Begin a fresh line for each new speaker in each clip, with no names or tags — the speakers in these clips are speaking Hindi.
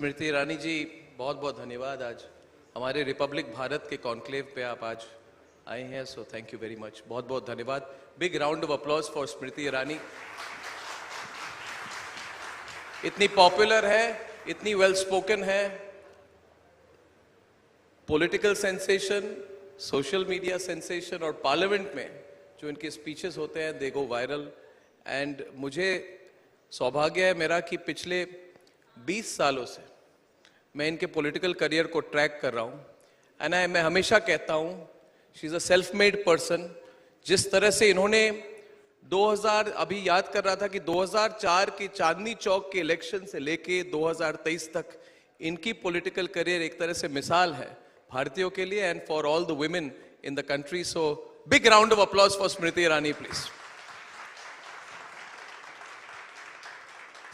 स्मृति ईरानी जी, बहुत बहुत धन्यवाद। आज हमारे रिपब्लिक भारत के कॉन्क्लेव पे आप आज आए हैं, so thank you very much. बहुत बहुत धन्यवाद। Big round of applause for Smriti Irani. इतनी पॉपुलर है, इतनी वेल स्पोकन है, political sensation, social media sensation, और पार्लियामेंट में जो इनके स्पीचेस होते हैं दे गो वायरल। एंड मुझे सौभाग्य है मेरा कि पिछले 20 सालों से मैं इनके पॉलिटिकल करियर को ट्रैक कर रहा हूँ। एंड मैं हमेशा कहता हूँ she is a self made person. जिस तरह से इन्होंने 2000, अभी याद कर रहा था कि 2004 के चांदनी चौक के इलेक्शन से लेके 2023 तक इनकी पॉलिटिकल करियर एक तरह से मिसाल है भारतीयों के लिए and for all the women in the country. So big round of applause for Smriti Irani please.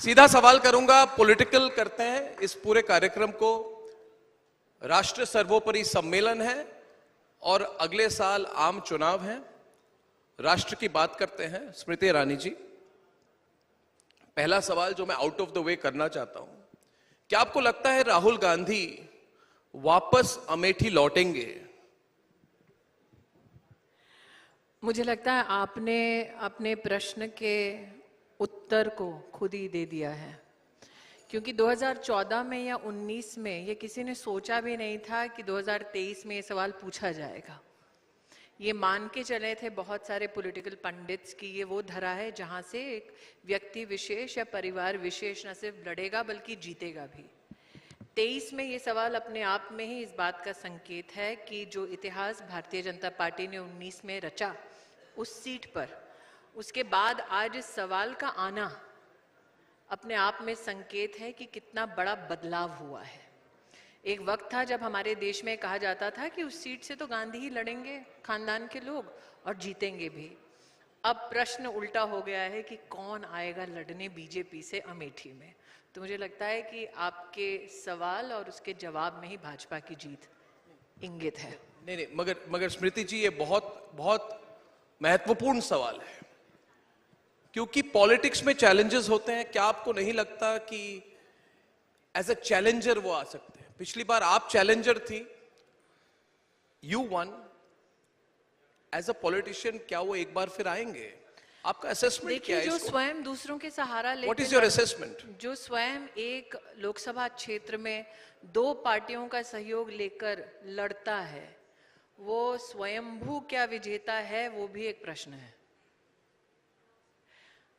सीधा सवाल करूंगा, पॉलिटिकल करते हैं इस पूरे कार्यक्रम को। राष्ट्र सर्वोपरि सम्मेलन है और अगले साल आम चुनाव है। राष्ट्र की बात करते हैं। स्मृति ईरानी जी, पहला सवाल जो मैं आउट ऑफ द वे करना चाहता हूं, क्या आपको लगता है राहुल गांधी वापस अमेठी लौटेंगे?
मुझे लगता है आपने अपने प्रश्न के उत्तर को खुद ही दे दिया है, क्योंकि 2014 में या 19 में ये किसी ने सोचा भी नहीं था कि 2023 में ये सवाल पूछा जाएगा। ये मान के चले थे बहुत सारे पॉलिटिकल पंडित्स की ये वो धरा है जहां से एक व्यक्ति विशेष या परिवार विशेष न सिर्फ लड़ेगा बल्कि जीतेगा भी। 23 में ये सवाल अपने आप में ही इस बात का संकेत है कि जो इतिहास भारतीय जनता पार्टी ने 19 में रचा उस सीट पर, उसके बाद आज इस सवाल का आना अपने आप में संकेत है कि कितना बड़ा बदलाव हुआ है। एक वक्त था जब हमारे देश में कहा जाता था कि उस सीट से तो गांधी ही लड़ेंगे, खानदान के लोग, और जीतेंगे भी। अब प्रश्न उल्टा हो गया है कि कौन आएगा लड़ने बीजेपी से अमेठी में। तो मुझे लगता है कि आपके सवाल और उसके जवाब में ही भाजपा की जीत इंगित है।
नहीं, मगर स्मृति जी, ये बहुत बहुत महत्वपूर्ण सवाल है, क्योंकि पॉलिटिक्स में चैलेंजेस होते हैं। क्या आपको नहीं लगता कि एज अ चैलेंजर वो आ सकते हैं? पिछली बार आप चैलेंजर थी, you won. As a politician क्या वो एक बार फिर आएंगे? आपका असेसमेंट क्या है?
जो स्वयं दूसरों के सहारा लेकर,
व्हाट इज योर असेसमेंट?
जो स्वयं एक लोकसभा क्षेत्र में 2 पार्टियों का सहयोग लेकर लड़ता है, वो स्वयंभू क्या विजेता है, वो भी एक प्रश्न है।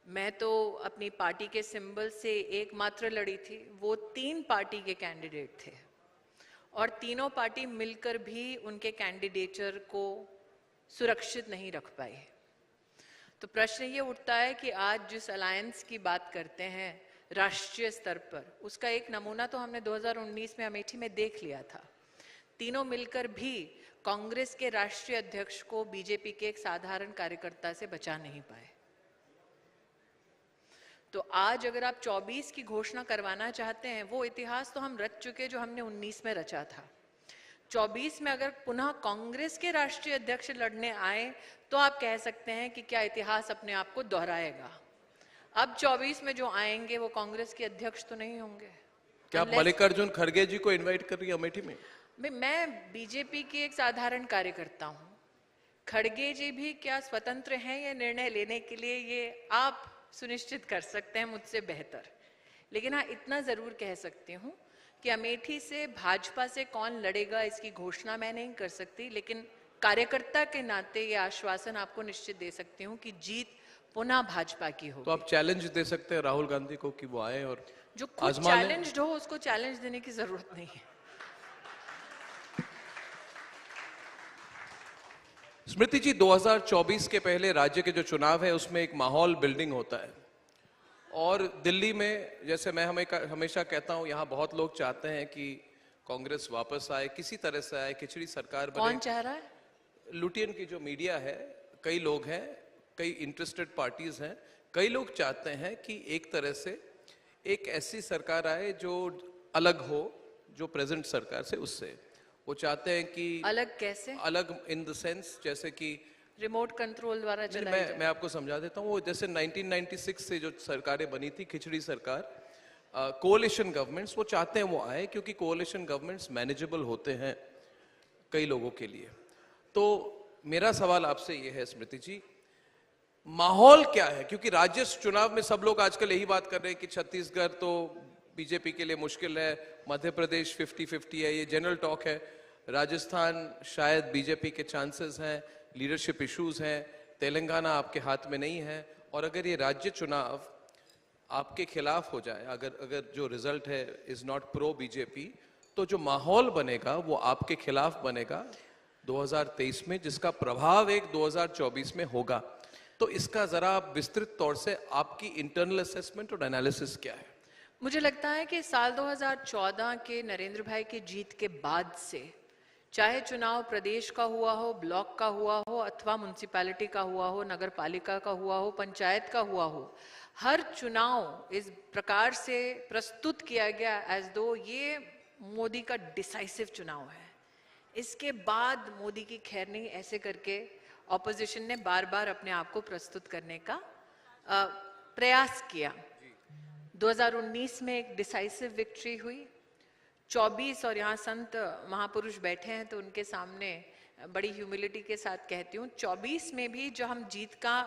मैं तो अपनी पार्टी के सिंबल से एकमात्र लड़ी थी, वो 3 पार्टी के कैंडिडेट थे और तीनों पार्टी मिलकर भी उनके कैंडिडेचर को सुरक्षित नहीं रख पाई। तो प्रश्न ये उठता है कि आज जिस अलायंस की बात करते हैं राष्ट्रीय स्तर पर, उसका एक नमूना तो हमने 2019 में अमेठी में देख लिया था। तीनों मिलकर भी कांग्रेस के राष्ट्रीय अध्यक्ष को बीजेपी के एक साधारण कार्यकर्ता से बचा नहीं पाए। तो आज अगर आप 24 की घोषणा करवाना चाहते हैं, वो इतिहास तो हम रच चुके जो हमने 19 में रचा था। 24 में अगर पुनः कांग्रेस के राष्ट्रीय अध्यक्ष लड़ने आए तो आप कह सकते हैं कि क्या इतिहास अपने आप को दोहराएगा। अब 24 में जो आएंगे वो कांग्रेस के अध्यक्ष तो नहीं होंगे।
क्या आप मल्लिकार्जुन खड़गे जी को इनवाइट कर रही है अमेठी में?
मैं बीजेपी की एक साधारण कार्यकर्ता हूं। खड़गे जी भी क्या स्वतंत्र हैं ये निर्णय लेने के लिए, ये आप सुनिश्चित कर सकते हैं मुझसे बेहतर। लेकिन हाँ, इतना जरूर कह सकती हूँ कि अमेठी से भाजपा से कौन लड़ेगा इसकी घोषणा मैं नहीं कर सकती, लेकिन कार्यकर्ता के नाते ये आश्वासन आपको निश्चित दे सकती हूँ कि जीत पुनः भाजपा की होगी।
तो आप चैलेंज दे सकते हैं राहुल गांधी को कि वो आए और
जो खुद चैलेंज्ड हो उसको चैलेंज देने की जरूरत नहीं है।
स्मृति जी, 2024 के पहले राज्य के जो चुनाव है उसमें एक माहौल बिल्डिंग होता है, और दिल्ली में जैसे मैं हमेशा कहता हूं, यहाँ बहुत लोग चाहते हैं कि कांग्रेस वापस आए, किसी तरह से आए, खिचड़ी सरकार बने।
कौन चाह रहा है?
लुटियन की जो मीडिया है, कई लोग हैं, कई इंटरेस्टेड पार्टीज हैं, कई लोग चाहते हैं कि एक तरह से एक ऐसी सरकार आए जो अलग हो, जो प्रेजेंट सरकार से, उससे वो चाहते हैं कि
अलग कैसे?
अलग इन द सेंस जैसे कि
रिमोट कंट्रोल द्वारा चलाई जाए।
मैं आपको समझा देता हूँ। वो जैसे 1996 से जो सरकारें बनी थी, खिचड़ी सरकार, कोalition गवर्नमेंट्स वो चाहते हैं वो आए, क्योंकि कोalition गवर्नमेंट्स मैनेजेबल होते हैं कई लोगों के लिए। तो मेरा सवाल आपसे ये है स्मृति जी, माहौल क्या है? क्योंकि राज्य चुनाव में सब लोग आजकल यही बात कर रहे हैं कि छत्तीसगढ़ तो बीजेपी के लिए मुश्किल है, मध्य प्रदेश 50-50 है, ये जनरल टॉक है। राजस्थान शायद बीजेपी के चांसेस हैं, लीडरशिप इश्यूज हैं, तेलंगाना आपके हाथ में नहीं है। और अगर ये राज्य चुनाव आपके खिलाफ हो जाए, अगर जो रिजल्ट है इज नॉट प्रो बीजेपी, तो जो माहौल बनेगा वो आपके खिलाफ बनेगा 2023 में, जिसका प्रभाव एक 2024 में होगा। तो इसका जरा आप विस्तृत तौर से आपकी इंटरनल असेसमेंट और एनालिसिस क्या है?
मुझे लगता है कि साल 2014 के नरेंद्र भाई की जीत के बाद से, चाहे चुनाव प्रदेश का हुआ हो, ब्लॉक का हुआ हो, अथवा म्युनिसिपैलिटी का हुआ हो, नगर पालिका का हुआ हो, पंचायत का हुआ हो, हर चुनाव इस प्रकार से प्रस्तुत किया गया एज दो ये मोदी का डिसाइसिव चुनाव है। इसके बाद मोदी की खैर नहीं, ऐसे करके ऑपोजिशन ने बार बार अपने आप को प्रस्तुत करने का प्रयास किया। 2019 में एक डिसाइसिव विक्ट्री हुई, 24, और यहाँ संत महापुरुष बैठे हैं तो उनके सामने बड़ी ह्यूमिलिटी के साथ कहती हूँ, 24 में भी जो हम जीत का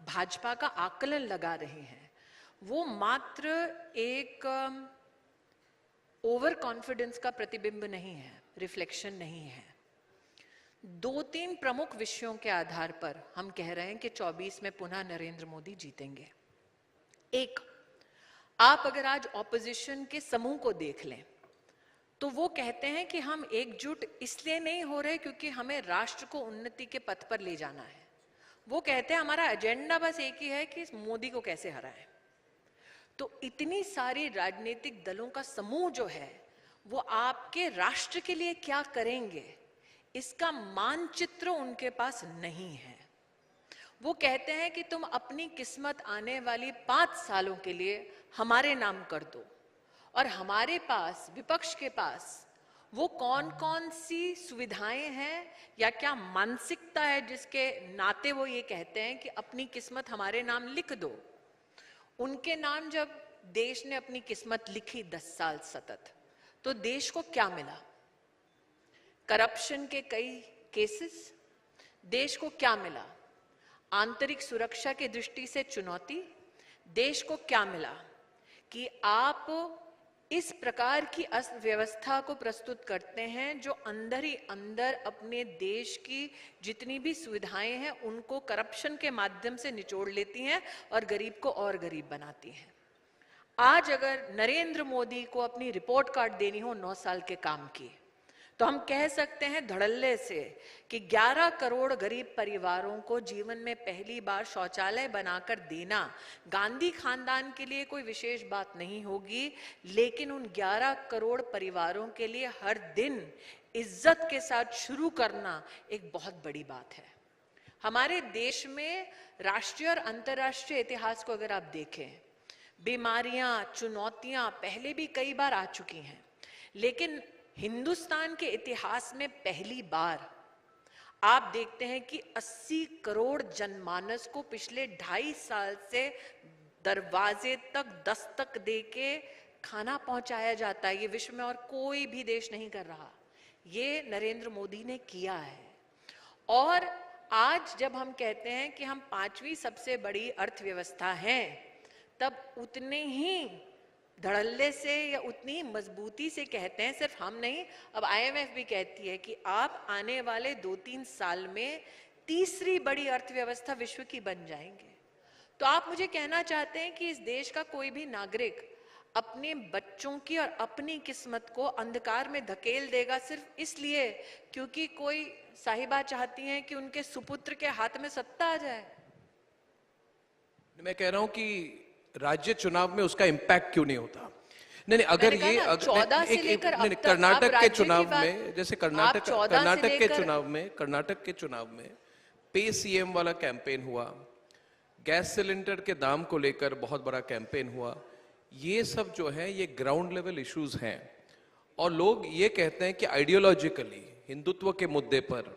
भाजपा का आकलन लगा रहे हैं वो मात्र एक ओवर कॉन्फिडेंस का प्रतिबिंब नहीं है, रिफ्लेक्शन नहीं है। 2-3 प्रमुख विषयों के आधार पर हम कह रहे हैं कि 24 में पुनः नरेंद्र मोदी जीतेंगे। एक, आप अगर आज ऑपोजिशन के समूह को देख लें तो वो कहते हैं कि हम एकजुट इसलिए नहीं हो रहे क्योंकि हमें राष्ट्र को उन्नति के पथ पर ले जाना है। वो कहते हैं हमारा एजेंडा बस एक ही है कि मोदी को कैसे हराएं। तो इतनी सारी राजनीतिक दलों का समूह जो है वो आपके राष्ट्र के लिए क्या करेंगे इसका मानचित्र उनके पास नहीं है। वो कहते हैं कि तुम अपनी किस्मत आने वाली 5 सालों के लिए हमारे नाम कर दो, और हमारे पास, विपक्ष के पास, वो कौन कौन सी सुविधाएं हैं या क्या मानसिकता है जिसके नाते वो ये कहते हैं कि अपनी किस्मत हमारे नाम लिख दो। उनके नाम जब देश ने अपनी किस्मत लिखी 10 साल सतत, तो देश को क्या मिला? करप्शन के कई केसेस। देश को क्या मिला? आंतरिक सुरक्षा की दृष्टि से चुनौती। देश को क्या मिला कि आप इस प्रकार की अर्थव्यवस्था को प्रस्तुत करते हैं जो अंदर ही अंदर अपने देश की जितनी भी सुविधाएं हैं उनको करप्शन के माध्यम से निचोड़ लेती हैं और गरीब को और गरीब बनाती हैं। आज अगर नरेंद्र मोदी को अपनी रिपोर्ट कार्ड देनी हो 9 साल के काम की, तो हम कह सकते हैं धड़ल्ले से कि 11 करोड़ गरीब परिवारों को जीवन में पहली बार शौचालय बनाकर देना गांधी खानदान के लिए कोई विशेष बात नहीं होगी, लेकिन उन 11 करोड़ परिवारों के लिए हर दिन इज्जत के साथ शुरू करना एक बहुत बड़ी बात है। हमारे देश में राष्ट्रीय और अंतर्राष्ट्रीय इतिहास को अगर आप देखें, बीमारियां, चुनौतियां पहले भी कई बार आ चुकी हैं, लेकिन हिंदुस्तान के इतिहास में पहली बार आप देखते हैं कि 80 करोड़ जनमानस को पिछले 2.5 साल से दरवाजे तक दस्तक देके खाना पहुंचाया जाता है। ये विश्व में और कोई भी देश नहीं कर रहा, ये नरेंद्र मोदी ने किया है। और आज जब हम कहते हैं कि हम 5वीं सबसे बड़ी अर्थव्यवस्था हैं, तब उतने ही धड़ल्ले से या उतनी मजबूती से कहते हैं, सिर्फ हम नहीं, अब IMF भी कहती है कि आप आने वाले 2-3 साल में तीसरी बड़ी अर्थव्यवस्था विश्व की बन जाएंगे। तो आप मुझे कहना चाहते हैं कि इस देश का कोई भी नागरिक अपने बच्चों की और अपनी किस्मत को अंधकार में धकेल देगा सिर्फ इसलिए क्योंकि कोई साहिबा चाहती हैं कि उनके सुपुत्र के हाथ में सत्ता आ जाए?
मैं कह रहा हूं कि राज्य चुनाव में उसका इम्पैक्ट क्यों नहीं होता? नहीं, अगर ये कर्नाटक के चुनाव में, जैसे कर्नाटक के चुनाव में पे सीएम वाला कैंपेन हुआ, गैस सिलेंडर के दाम को लेकर बहुत बड़ा कैंपेन हुआ, ये सब जो है ये ग्राउंड लेवल इश्यूज हैं। और लोग ये कहते हैं कि आइडियोलॉजिकली हिंदुत्व के मुद्दे पर,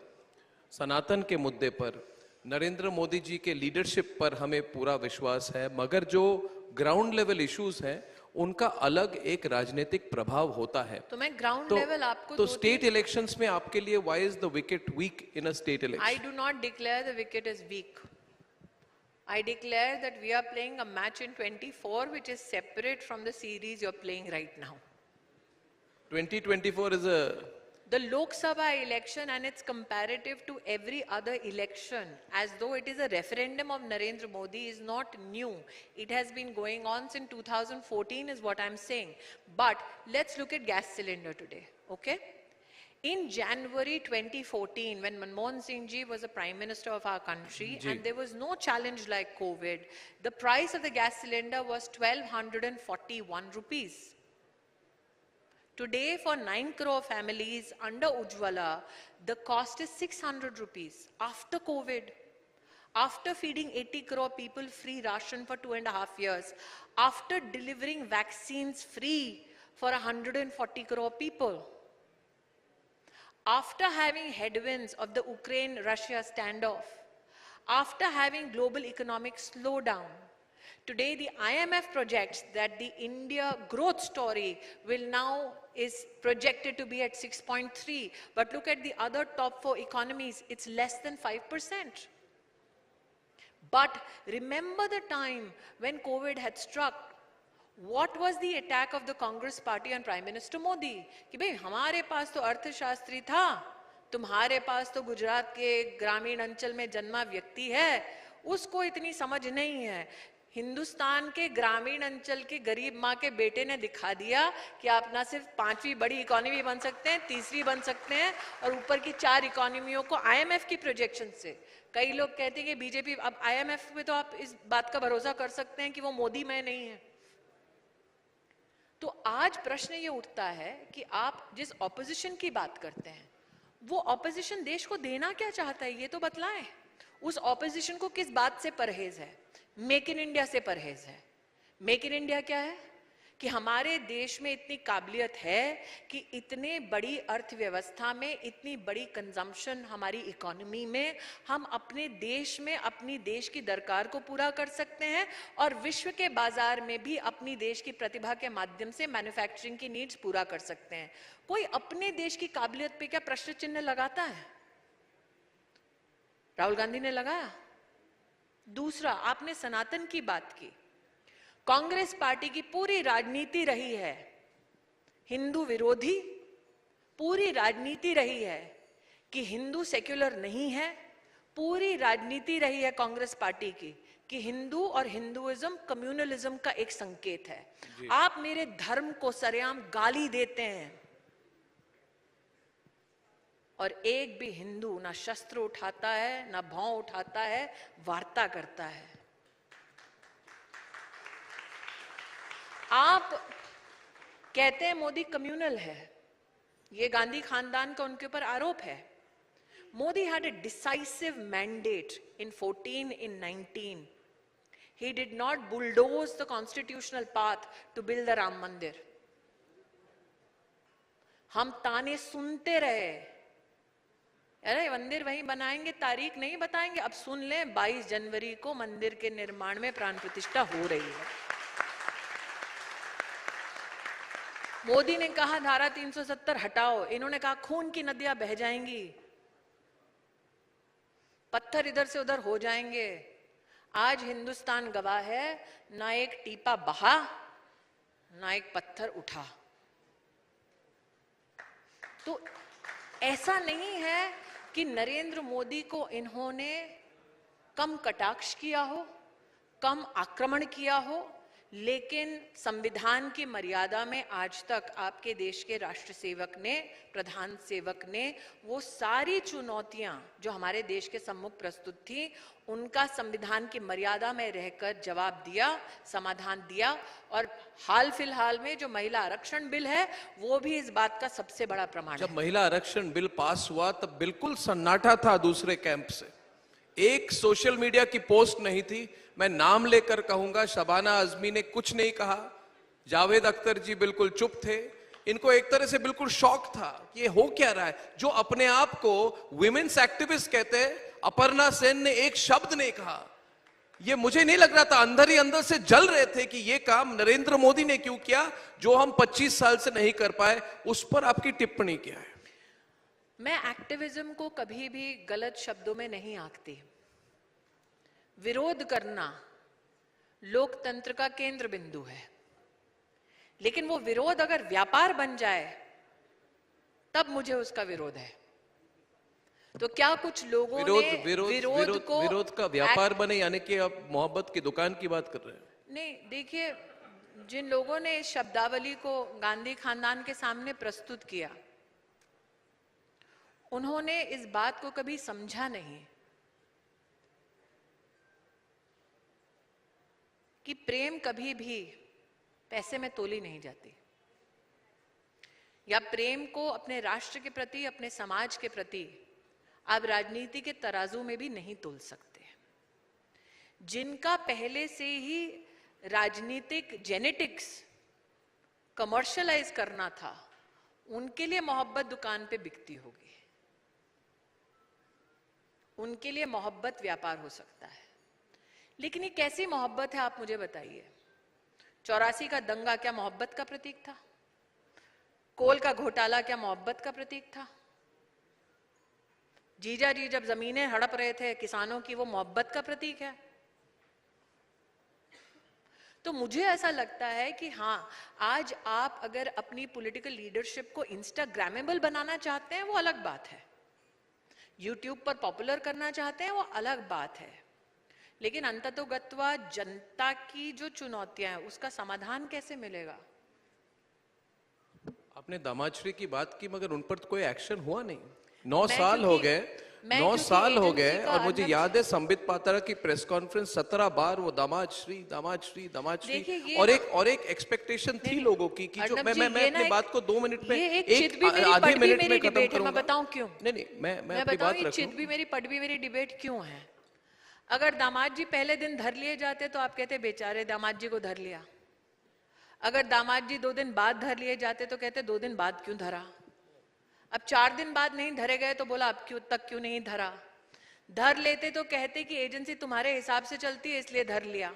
सनातन के मुद्दे पर, नरेंद्र मोदी जी के लीडरशिप पर हमें पूरा विश्वास है, मगर जो ग्राउंड लेवल इश्यूज हैं उनका अलग एक राजनीतिक प्रभाव होता है।
तो मैं ग्राउंड
तो,
लेवल आपको
तो स्टेट इलेक्शंस में आपके लिए why is the wicket weak in a state
I
election?
do not declare the wicket as weak. I declare that we are playing a match in 24 which is separate from the series you're playing right now.
2024 is a
The Lok Sabha election and its comparative to every other election as though it is a referendum of Narendra Modi is not new. It has been going on since 2014 is what I'm saying. But let's look at gas cylinder today, okay? In January 2014, when Manmohan Singh ji was the Prime Minister of our country and there was no challenge like COVID, the price of the gas cylinder was 1,241 rupees. Today, for 9 crore families under Ujjwala, the cost is 600 rupees after COVID. After feeding 80 crore people free ration for 2.5 years, after delivering vaccines free for 140 crore people, after having headwinds of the Ukraine-Russia standoff, after having global economic slowdown, today the IMF projects that the India growth story will now is projected to be at 6.3. But look at the other top 4 economies, it's less than 5%. But remember the time when COVID had struck, what was the attack of the Congress party on Prime Minister Modi? कि भाई हमारे पास तो अर्थशास्त्री था, तुम्हारे पास तो गुजरात के ग्रामीण अंचल में जन्मा व्यक्ति है, उसको इतनी समझ नहीं है। हिंदुस्तान के ग्रामीण अंचल के गरीब माँ के बेटे ने दिखा दिया कि आप ना सिर्फ 5वीं बड़ी इकोनॉमी बन सकते हैं, 3री बन सकते हैं और ऊपर की 4 इकोनॉमियों को IMF की प्रोजेक्शन से। कई लोग कहते हैं कि बीजेपी, अब IMF में तो आप इस बात का भरोसा कर सकते हैं कि वो मोदी में नहीं है। तो आज प्रश्न ये उठता है कि आप जिस ऑपोजिशन की बात करते हैं, वो ऑपोजिशन देश को देना क्या चाहता है, ये तो बतलाएं। उस ऑपोजिशन को किस बात से परहेज है? मेक इन इंडिया से परहेज है। मेक इन इंडिया क्या है? कि हमारे देश में इतनी काबिलियत है कि इतने बड़ी अर्थव्यवस्था में, इतनी बड़ी कंजम्पशन हमारी इकोनॉमी में, हम अपने देश में अपनी देश की दरकार को पूरा कर सकते हैं और विश्व के बाजार में भी अपनी देश की प्रतिभा के माध्यम से मैन्युफैक्चरिंग की नीड्स पूरा कर सकते हैं। कोई अपने देश की काबिलियत पे क्या प्रश्न चिन्ह लगाता है? राहुल गांधी ने लगाया। दूसरा, आपने सनातन की बात की। कांग्रेस पार्टी की पूरी राजनीति रही है हिंदू विरोधी, पूरी राजनीति रही है कि हिंदू सेक्युलर नहीं है, पूरी राजनीति रही है कांग्रेस पार्टी की कि हिंदू और हिंदुइज्म कम्युनलिज्म का एक संकेत है। आप मेरे धर्म को सरेआम गाली देते हैं और एक भी हिंदू ना शस्त्र उठाता है, ना भौं उठाता है, वार्ता करता है। आप कहते हैं मोदी कम्युनल है, ये गांधी खानदान का उनके ऊपर आरोप है। Modi had a decisive mandate in 14, in 19. He did not bulldoze the constitutional path to build the Ram Mandir. हम ताने सुनते रहे, अरे मंदिर वहीं बनाएंगे, तारीख नहीं बताएंगे। अब सुन लें, 22 जनवरी को मंदिर के निर्माण में प्राण प्रतिष्ठा हो रही है। मोदी ने कहा धारा 370 हटाओ, इन्होंने कहा खून की नदियां बह जाएंगी, पत्थर इधर से उधर हो जाएंगे। आज हिंदुस्तान गवाह है, ना एक टीपा बहा, ना एक पत्थर उठा। तो ऐसा नहीं है कि नरेंद्र मोदी को इन्होंने कम कटाक्ष किया हो, कम आक्रमण किया हो, लेकिन संविधान की मर्यादा में आज तक आपके देश के राष्ट्र सेवक ने, प्रधान सेवक ने वो सारी चुनौतियां जो हमारे देश के सम्मुख प्रस्तुत थी, उनका संविधान की मर्यादा में रहकर जवाब दिया, समाधान दिया। और हाल फिलहाल में जो महिला आरक्षण बिल है, वो भी इस बात का सबसे बड़ा प्रमाण है।
जब महिला आरक्षण बिल पास हुआ तब बिल्कुल सन्नाटा था दूसरे कैंप से, एक सोशल मीडिया की पोस्ट नहीं थी। मैं नाम लेकर कहूंगा, शबाना आजमी ने कुछ नहीं कहा, जावेद अख्तर जी बिल्कुल चुप थे। इनको एक तरह से बिल्कुल शौक था कि ये हो क्या रहा है। जो अपने आप को विमेन्स एक्टिविस्ट कहते हैं, अपर्णा सेन ने एक शब्द नहीं कहा। ये मुझे नहीं लग रहा था, अंदर ही अंदर से जल रहे थे कि ये काम नरेंद्र मोदी ने क्यों किया जो हम 25 साल से नहीं कर पाए। उस पर आपकी टिप्पणी क्या है?
मैं एक्टिविज्म को कभी भी गलत शब्दों में नहीं आंकती। विरोध करना लोकतंत्र का केंद्र बिंदु है, लेकिन वो विरोध अगर व्यापार बन जाए तब मुझे उसका विरोध है। तो क्या कुछ लोगों ने
विरोध का व्यापार बने, यानी कि आप मोहब्बत की दुकान की बात कर रहे हैं?
नहीं, देखिए, जिन लोगों ने इस शब्दावली को गांधी खानदान के सामने प्रस्तुत किया, उन्होंने इस बात को कभी समझा नहीं कि प्रेम कभी भी पैसे में तोली नहीं जाती, या प्रेम को अपने राष्ट्र के प्रति, अपने समाज के प्रति आप राजनीति के तराजू में भी नहीं तोल सकते। जिनका पहले से ही राजनीतिक जेनेटिक्स कमर्शियलाइज करना था, उनके लिए मोहब्बत दुकान पे बिकती होगी, उनके लिए मोहब्बत व्यापार हो सकता है। लेकिन ये कैसी मोहब्बत है, आप मुझे बताइए। 84 का दंगा क्या मोहब्बत का प्रतीक था? कोल का घोटाला क्या मोहब्बत का प्रतीक था? जीजा जी जब जमीनें हड़प रहे थे किसानों की, वो मोहब्बत का प्रतीक है? तो मुझे ऐसा लगता है कि हाँ, आज आप अगर अपनी पॉलिटिकल लीडरशिप को इंस्टाग्रामेबल बनाना चाहते हैं, वो अलग बात है। यूट्यूब पर पॉपुलर करना चाहते हैं, वो अलग बात है। लेकिन अंततोगत्वा जनता की जो चुनौतियां हैं, उसका समाधान कैसे मिलेगा?
आपने दामाश्री की बात की, मगर उन पर तो कोई एक्शन हुआ नहीं। 9 साल हो गए, 9 साल हो गए, और मुझे याद है संबित पात्रा की प्रेस कॉन्फ्रेंस 17 बार वो दामाश्री दामाश्री दामाश्री, और एक एक्सपेक्टेशन थी लोगों की कि जो मैं अपनी बात को 2 मिनट में, एक आधे मिनट में खत्म करूंगा।
मैं बताऊं क्यों?
नहीं, मैं अपनी बात रखूं।
चित भी मेरी पट भी मेरी डिबेट क्यों है? अगर दामाद जी पहले दिन धर लिए जाते तो आप कहते बेचारे दामाद जी को धर लिया। अगर दामाद जी 2 दिन बाद धर लिए जाते तो कहते 2 दिन बाद क्यों धरा। अब 4 दिन बाद नहीं धरे गए तो बोला अब क्यों नहीं धरा। धर लेते तो कहते कि एजेंसी तुम्हारे हिसाब से चलती है इसलिए धर लिया।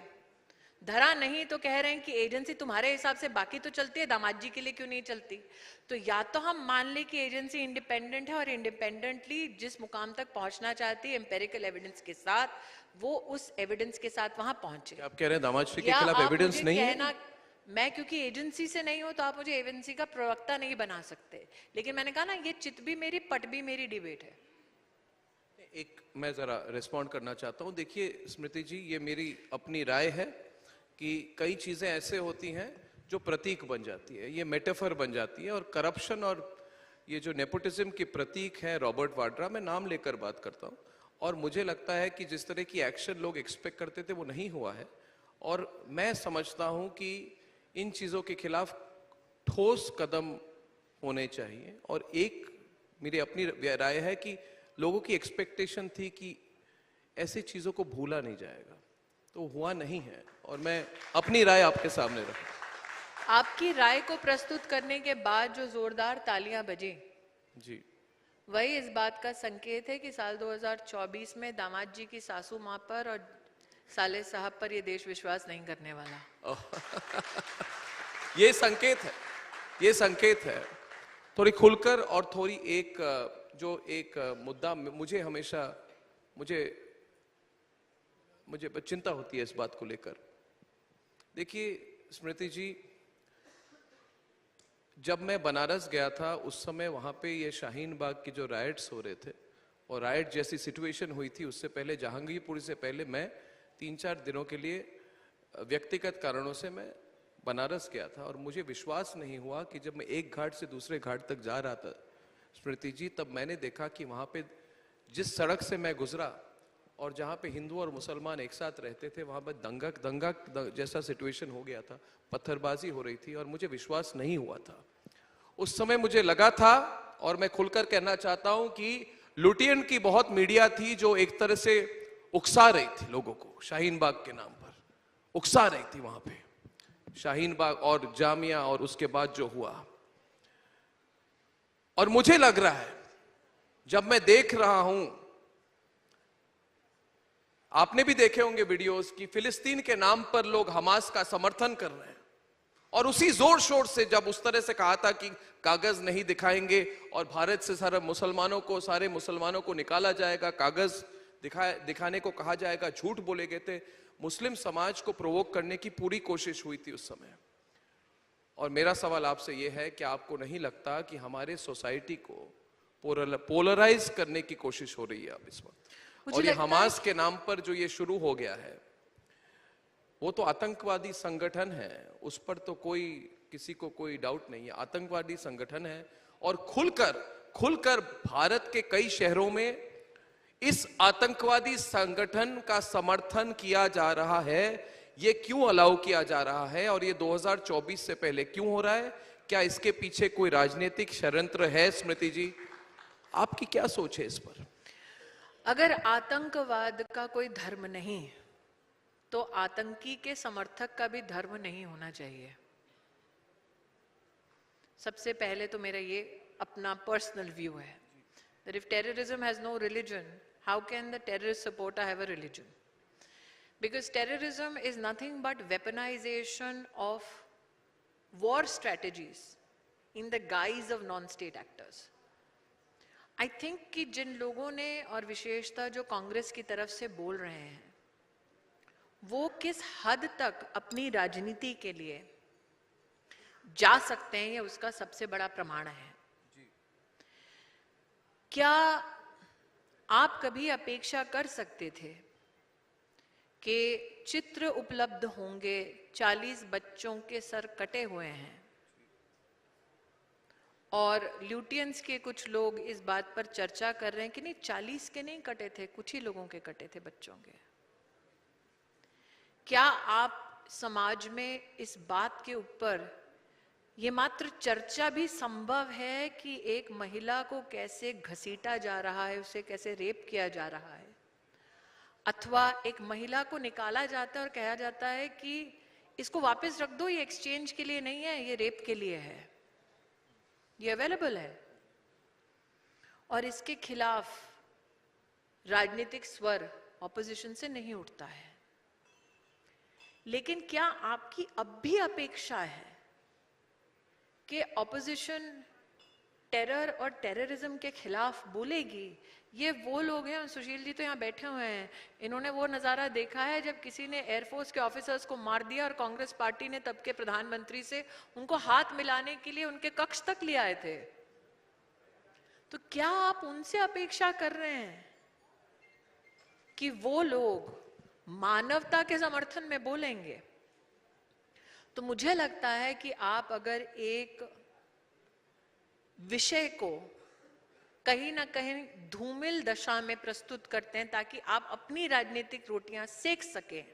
धरा नहीं तो कह रहे हैं कि एजेंसी तुम्हारे हिसाब से बाकी तो चलती है, दामाद जी के लिए क्यों नहीं चलती। तो या तो हम मान ले कि एजेंसी इंडिपेंडेंट है और इंडिपेंडेंटली जिस मुकाम तक पहुंचना चाहती है एम्पेरिकल एविडेंस के साथ, वो उस एविडेंस के साथ वहां पहुंचे।
आप कह रहे हैं दामाद जी के खिलाफ एविडेंस नहीं है?
मैं क्योंकि एजेंसी से नहीं हूं तो आप मुझे एजेंसी का प्रवक्ता नहीं बना सकते। लेकिन मैंने कहा ना, ये चित भी मेरी पट भी मेरी डिबेट है।
एक मैं जरा रिस्पॉन्ड करना चाहता हूं। देखिए स्मृति जी, ये मेरी अपनी राय है कि कई चीजें ऐसे होती हैं जो प्रतीक बन जाती है, ये मेटाफर बन जाती है। और करप्शन और ये जो नेपोटिज्म के प्रतीक है रॉबर्ट वाड्रा, मैं नाम लेकर बात करता हूं, और मुझे लगता है कि जिस तरह की एक्शन लोग एक्सपेक्ट करते थे वो नहीं हुआ है। और मैं समझता हूं कि इन चीजों के खिलाफ ठोस कदम होने चाहिए। और एक मेरी अपनी राय है कि लोगों की एक्सपेक्टेशन थी कि ऐसी चीजों को भूला नहीं जाएगा, तो हुआ नहीं है। और मैं अपनी राय आपके सामने रखूं।
आपकी राय को प्रस्तुत करने के बाद जो जोरदार तालियां बजी
जी,
वही इस बात का संकेत है कि साल 2024 में दामाद जी की सासू मां पर और साले साहब पर ये देश विश्वास नहीं करने वाला।
ये संकेत है, ये संकेत है। थोड़ी खुलकर और थोड़ी एक मुद्दा मुझे हमेशा मुझे चिंता होती है इस बात को लेकर। देखिए स्मृति जी, जब मैं बनारस गया था उस समय वहां पे ये शाहीन बाग की जो राइट्स हो रहे थे, और राइट जैसी सिचुएशन हुई थी, उससे पहले जहांगीरपुरी से पहले मैं 3-4 दिनों के लिए व्यक्तिगत कारणों से मैं बनारस गया था। और मुझे विश्वास नहीं हुआ कि जब मैं एक घाट से दूसरे घाट तक जा रहा था स्मृति जी, तब मैंने देखा कि वहां पे जिस सड़क से मैं गुजरा और जहां पे हिंदू और मुसलमान एक साथ रहते थे, वहां पर दंगा जैसा सिचुएशन हो गया था, पत्थरबाजी हो रही थी, और मुझे विश्वास नहीं हुआ था। उस समय मुझे लगा था, और मैं खुलकर कहना चाहता हूं कि लुटियन की बहुत मीडिया थी जो एक तरह से उकसा रही थी लोगों को, शाहीन बाग के नाम पर उकसा रही थी वहां पे, शाहीन बाग और जामिया और उसके बाद जो हुआ। और मुझे लग रहा है, जब मैं देख रहा हूं, आपने भी देखे होंगे वीडियोस कि फिलिस्तीन के नाम पर लोग हमास का समर्थन कर रहे हैं, और उसी जोर शोर से जब उस तरह से कहा था कि कागज नहीं दिखाएंगे और भारत से सारे मुसलमानों को निकाला जाएगा, कागज दिखाने को कहा जाएगा, झूठ बोले गए थे, मुस्लिम समाज को प्रोवोक करने की पूरी कोशिश हुई थी उस समय। और मेरा सवाल आपसे यह है कि आपको नहीं लगता कि हमारे सोसाइटी को पोलराइज करने की कोशिश हो रही है अब इस वक्त? और ये हमास के नाम पर जो ये शुरू हो गया है, वो तो आतंकवादी संगठन है, उस पर तो किसी को कोई डाउट नहीं है, आतंकवादी संगठन है। और खुलकर भारत के कई शहरों में इस आतंकवादी संगठन का समर्थन किया जा रहा है। ये क्यों अलाउ किया जा रहा है और ये 2024 से पहले क्यों हो रहा है? क्या इसके पीछे कोई राजनीतिक षड्यंत्र है? स्मृति जी, आपकी क्या सोच है इस पर?
अगर आतंकवाद का कोई धर्म नहीं तो आतंकी के समर्थक का भी धर्म नहीं होना चाहिए। सबसे पहले तो मेरा ये अपना पर्सनल व्यू है that if terrorism has no religion, how can the terrorist supporter have a religion? Because terrorism is nothing but weaponization of war strategies in the guise of non-state actors. I think कि जिन लोगों ने और विशेषतः जो कांग्रेस की तरफ से बोल रहे हैं, वो किस हद तक अपनी राजनीति के लिए जा सकते हैं, ये उसका सबसे बड़ा प्रमाण है। क्या आप कभी अपेक्षा कर सकते थे कि चित्र उपलब्ध होंगे 40 बच्चों के सर कटे हुए हैं और ल्यूटियंस के कुछ लोग इस बात पर चर्चा कर रहे हैं कि नहीं 40 के नहीं कटे थे, कुछ ही लोगों के कटे थे बच्चों के? क्या आप समाज में इस बात के ऊपर ये मात्र चर्चा भी संभव है कि एक महिला को कैसे घसीटा जा रहा है, उसे कैसे रेप किया जा रहा है, अथवा एक महिला को निकाला जाता है और कहा जाता है कि इसको वापस रख दो, ये एक्सचेंज के लिए नहीं है, ये रेप के लिए है, ये अवेलेबल है, और इसके खिलाफ राजनीतिक स्वर ऑपोजिशन से नहीं उठता है। लेकिन क्या आपकी अब भी अपेक्षा है कि ऑपोजिशन टेरर और टेररिज्म के खिलाफ बोलेगी? ये वो लोग हैं, सुशील जी तो यहाँ बैठे हुए हैं, इन्होंने वो नज़ारा देखा है जब किसी ने एयरफोर्स के ऑफिसर्स को मार दिया और कांग्रेस पार्टी ने तब के प्रधानमंत्री से उनको हाथ मिलाने के लिए उनके कक्ष तक ले आए थे। तो क्या आप उनसे अपेक्षा कर रहे हैं कि वो लोग मानवता के समर्थन में बोलेंगे? तो मुझे लगता है कि आप अगर एक विषय को कहीं ना कहीं धूमिल दशा में प्रस्तुत करते हैं ताकि आप अपनी राजनीतिक रोटियां सेक सकें,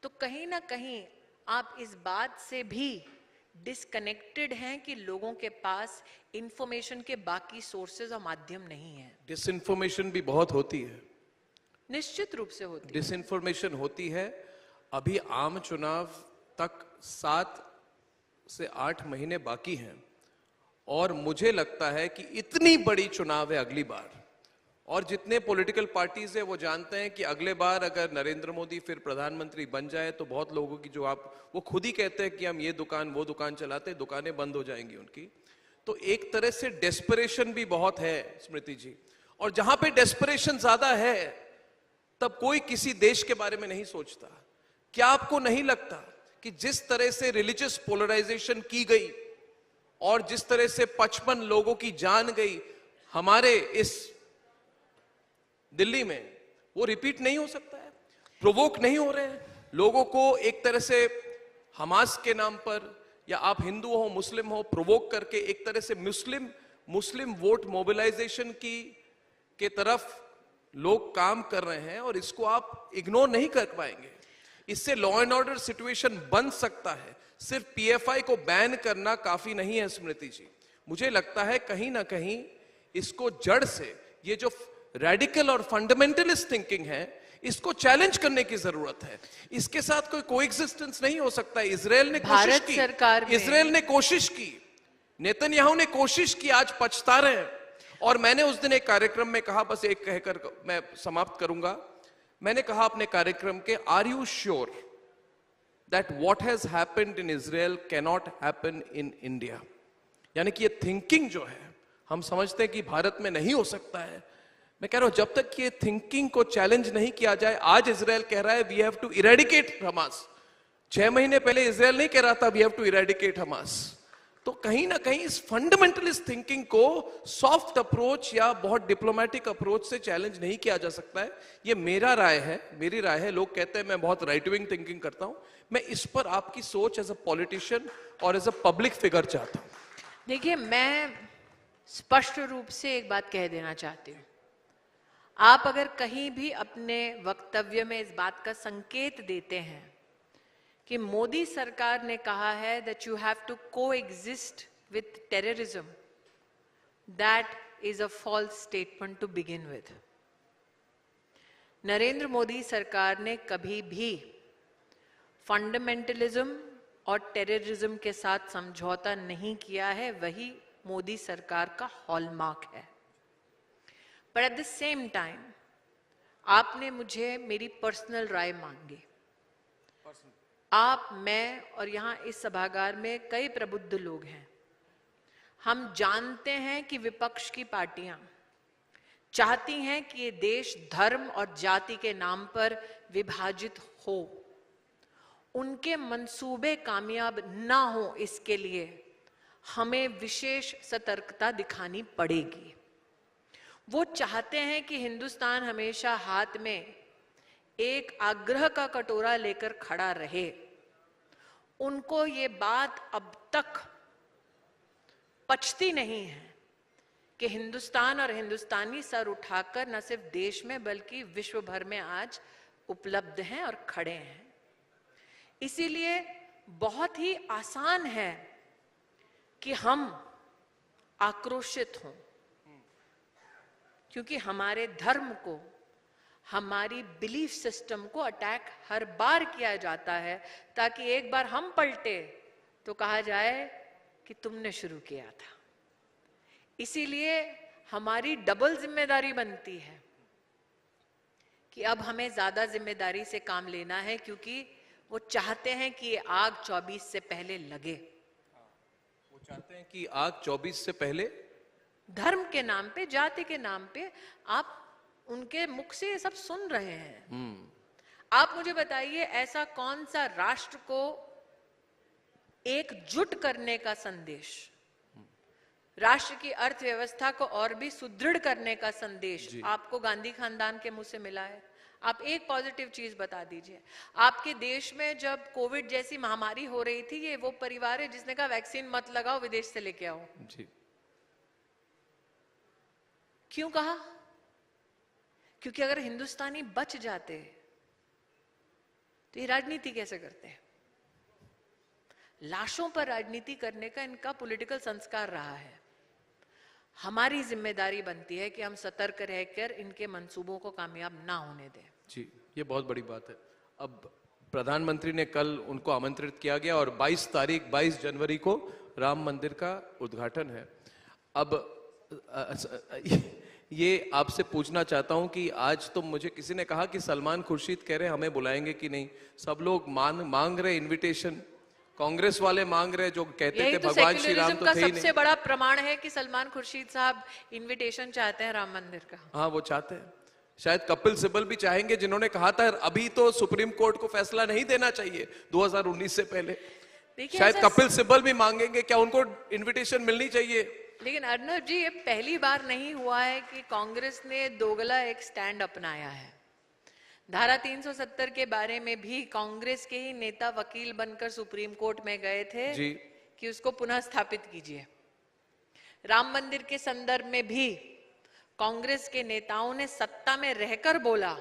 तो कहीं ना कहीं आप इस बात से भी डिस्कनेक्टेड हैं कि लोगों के पास इंफॉर्मेशन के बाकी सोर्सेज और माध्यम नहीं है।
डिसइंफॉर्मेशन भी बहुत होती है,
निश्चित रूप से होती है,
डिसइंफॉर्मेशन होती है। अभी आम चुनाव तक 7 से 8 महीने बाकी हैं और मुझे लगता है कि इतनी बड़ी चुनाव है अगली बार, और जितने पॉलिटिकल पार्टीज है वो जानते हैं कि अगले बार अगर नरेंद्र मोदी फिर प्रधानमंत्री बन जाए तो बहुत लोगों की वो खुद ही कहते हैं कि हम ये दुकान वो दुकान चलाते हैं, दुकानें बंद हो जाएंगी उनकी। तो एक तरह से डेस्परेशन भी बहुत है स्मृति जी, और जहां पे डेस्परेशन ज्यादा है तब कोई किसी देश के बारे में नहीं सोचता। क्या आपको नहीं लगता कि जिस तरह से रिलीजियस पोलराइजेशन की गई और जिस तरह से 55 लोगों की जान गई हमारे इस दिल्ली में, वो रिपीट नहीं हो सकता है? प्रोवोक नहीं हो रहे हैं लोगों को एक तरह से हमास के नाम पर, या आप हिंदू हो मुस्लिम हो, प्रोवोक करके एक तरह से मुस्लिम वोट मोबिलाइजेशन के तरफ लोग काम कर रहे हैं, और इसको आप इग्नोर नहीं कर पाएंगे। इससे लॉ एंड ऑर्डर सिचुएशन बन सकता है। सिर्फ पीएफआई को बैन करना काफी नहीं है स्मृति जी, मुझे लगता है कहीं ना कहीं इसको जड़ से, ये जो रेडिकल और फंडामेंटलिस्ट थिंकिंग है, इसको चैलेंज करने की जरूरत है। इसके साथ कोई कोएग्जिस्टेंस नहीं हो सकता। इजराइल ने कोशिश की, इजराइल ने कोशिश की, नेतन्याहू ने कोशिश की, आज पछता रहे हैं। और मैंने उस दिन एक कार्यक्रम में कहा, बस एक कहकर मैं समाप्त करूंगा, मैंने कहा अपने कार्यक्रम के, are you sure that what has happened in Israel cannot happen in India? यानी कि ये थिंकिंग जो है, हम समझते हैं कि भारत में नहीं हो सकता है। मैं कह रहा हूं जब तक ये थिंकिंग को चैलेंज नहीं किया जाए, आज इजराइल कह रहा है we have to eradicate Hamas, 6 महीने पहले इजराइल नहीं कह रहा था we have to eradicate Hamas. तो कहीं ना कहीं इस फंडामेंटलिस्ट थिंकिंग को सॉफ्ट अप्रोच या बहुत डिप्लोमेटिक अप्रोच से चैलेंज नहीं किया जा सकता है। ये मेरा राय है, मेरी राय है। लोग कहते हैं मैं बहुत राइट विंग थिंकिंग करता हूं, मैं इस पर आपकी सोच एज अ पॉलिटिशियन और एज अ पब्लिक फिगर चाहता हूं।
देखिए, मैं स्पष्ट रूप से एक बात कह देना चाहती हूँ। आप अगर कहीं भी अपने वक्तव्य में इस बात का संकेत देते हैं कि मोदी सरकार ने कहा है that you have to coexist with terrorism, that is a false statement to begin with. Narendra Modi सरकार ने कभी भी फंडामेंटलिज्म और टेररिज्म के साथ समझौता नहीं किया है, वही मोदी सरकार का हॉलमार्क है। पर एट द सेम टाइम आपने मुझे मेरी पर्सनल राय मांगी। आप, मैं और यहाँ इस सभागार में कई प्रबुद्ध लोग हैं। हम जानते हैं कि विपक्ष की पार्टियां चाहती हैं कि ये देश धर्म और जाति के नाम पर विभाजित हो। उनके मंसूबे कामयाब ना हो, इसके लिए हमें विशेष सतर्कता दिखानी पड़ेगी। वो चाहते हैं कि हिंदुस्तान हमेशा हाथ में एक आग्रह का कटोरा लेकर खड़ा रहे। उनको ये बात अब तक पचती नहीं है कि हिंदुस्तान और हिंदुस्तानी सर उठाकर न सिर्फ देश में बल्कि विश्व भर में आज उपलब्ध हैं और खड़े हैं। इसीलिए बहुत ही आसान है कि हम आक्रोशित हों, क्योंकि हमारे धर्म को, हमारी बिलीफ सिस्टम को अटैक हर बार किया जाता है, ताकि एक बार हम पलटे तो कहा जाए कि तुमने शुरू किया था। इसीलिए हमारी डबल जिम्मेदारी बनती है कि अब हमें ज्यादा जिम्मेदारी से काम लेना है, क्योंकि वो चाहते हैं कि ये आग 24 से पहले लगे।
वो चाहते हैं कि आग 24 से पहले,
धर्म के नाम पे, जाति के नाम पे, आप उनके मुख से ये सब सुन रहे हैं। आप मुझे बताइए, ऐसा कौन सा राष्ट्र को एकजुट करने का संदेश, राष्ट्र की अर्थव्यवस्था को और भी सुदृढ़ करने का संदेश आपको गांधी खानदान के मुंह से मिला है? आप एक पॉजिटिव चीज बता दीजिए। आपके देश में जब कोविड जैसी महामारी हो रही थी, ये वो परिवार है जिसने कहा वैक्सीन मत लगाओ, विदेश से लेके आओ।
जी।
क्यों कहा? क्योंकि अगर हिंदुस्तानी बच जाते तो ये राजनीति कैसे करते हैं? लाशों पर राजनीति करने का इनका पॉलिटिकल संस्कार रहा है। हमारी जिम्मेदारी बनती है कि हम सतर्क रहकर इनके मंसूबों को कामयाब ना होने दें।
जी, ये बहुत बड़ी बात है। अब प्रधानमंत्री ने कल उनको आमंत्रित किया गया और 22 जनवरी को राम मंदिर का उद्घाटन है। अब ये आपसे पूछना चाहता हूं कि आज तो मुझे किसी ने कहा कि सलमान खुर्शीद कह रहे हैं हमें बुलाएंगे कि नहीं। सब लोग मांग रहे इनविटेशन, कांग्रेस वाले मांग रहे, जो कहते थे भगवान श्री राम तो थे ही नहीं।
सबसे बड़ा प्रमाण है कि सलमान खुर्शीद साहब इनविटेशन चाहते हैं राम मंदिर का।
हाँ, वो चाहते हैं। शायद कपिल सिब्बल भी चाहेंगे, जिन्होंने कहा था अभी तो सुप्रीम कोर्ट को फैसला नहीं देना चाहिए 2019 से पहले। शायद कपिल सिब्बल भी मांगेंगे, क्या उनको इनविटेशन मिलनी चाहिए?
लेकिन अर्नब जी, ये पहली बार नहीं हुआ है कि कांग्रेस ने दोगला एक स्टैंड अपनाया है। धारा 370 के बारे में भी कांग्रेस के ही नेता वकील बनकर सुप्रीम कोर्ट में गए थे
जी।
कि उसको पुनः स्थापित कीजिए। राम मंदिर के संदर्भ में भी कांग्रेस के नेताओं ने सत्ता में रहकर बोला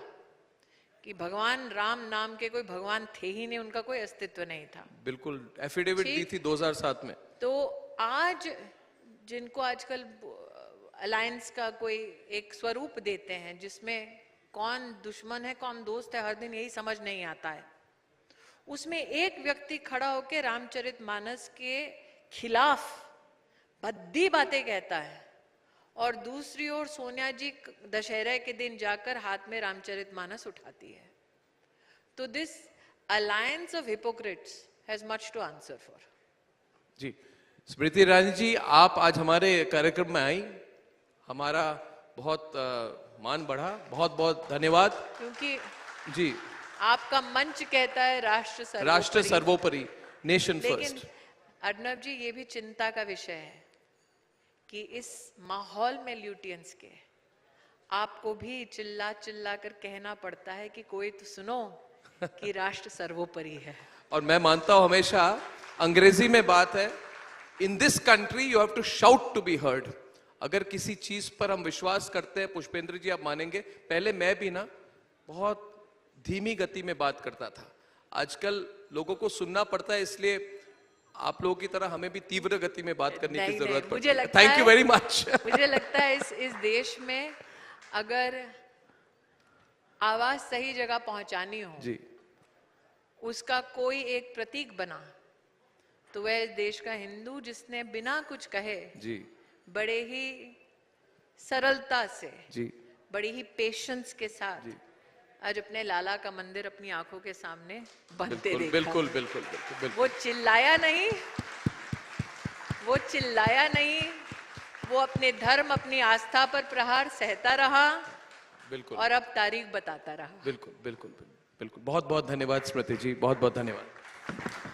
कि भगवान राम नाम के कोई भगवान थे ही नहीं, उनका कोई अस्तित्व नहीं था।
बिल्कुल, एफिडेविट दी थी 2007 में।
तो आज जिनको आजकल अलायंस का कोई एक स्वरूप देते हैं, जिसमें कौन दुश्मन है कौन दोस्त है हर दिन यही समझ नहीं आता है, उसमें एक व्यक्ति खड़ा होकर रामचरितमानस के खिलाफ भद्दी बातें कहता है और दूसरी ओर सोनिया जी दशहरे के दिन जाकर हाथ में रामचरितमानस उठाती है. तो this alliance of hypocrites has much to answer for.
जी, स्मृति ईरानी जी, आप आज हमारे कार्यक्रम में आई, हमारा बहुत मान बढ़ा. बहुत बहुत धन्यवाद.
क्योंकि
जी,
आपका मंच कहता है
राष्ट्र सर्वोपरि, नेशन
लेकिन
फर्स्ट.
अर्नब जी, ये भी चिंता का विषय है कि इस माहौल में ल्यूटियंस के आपको भी चिल्ला चिल्ला कर कहना पड़ता है कि कोई तो सुनो कि राष्ट्र सर्वोपरि है.
और मैं मानता हूं हमेशा अंग्रेजी में बात है, in this country you have to shout to be heard. अगर किसी चीज पर हम विश्वास करते हैं, पुष्पेंद्र जी आप मानेंगे, पहले मैं भी ना बहुत धीमी गति में बात करता था. आजकल लोगों को सुनना पड़ता है, इसलिए आप लोगों की तरह हमें भी तीव्र गति में बात करने की जरूरत पड़ती है. Thank you very much.
मुझे लगता है इस देश में अगर आवाज सही जगह पहुंचानी हो
जी,
उसका कोई एक प्रतीक बना तो वह देश का हिंदू, जिसने बिना कुछ कहे
जी,
बड़े ही सरलता से,
जी,
बड़ी ही पेशेंस के साथ
जी.
आज अपने लाला का मंदिर अपनी आंखों के सामने बनते
बिल्कुल
देखा.
बिल्कुल बिल्कुल बिल्कुल बिल्कुल.
वो चिल्लाया नहीं, वो अपने धर्म, अपनी आस्था पर प्रहार सहता रहा
बिल्कुल
और अब तारीख बताता रहा.
बिल्कुल बिल्कुल बिल्कुल. बहुत बहुत धन्यवाद स्मृति जी, बहुत बहुत धन्यवाद.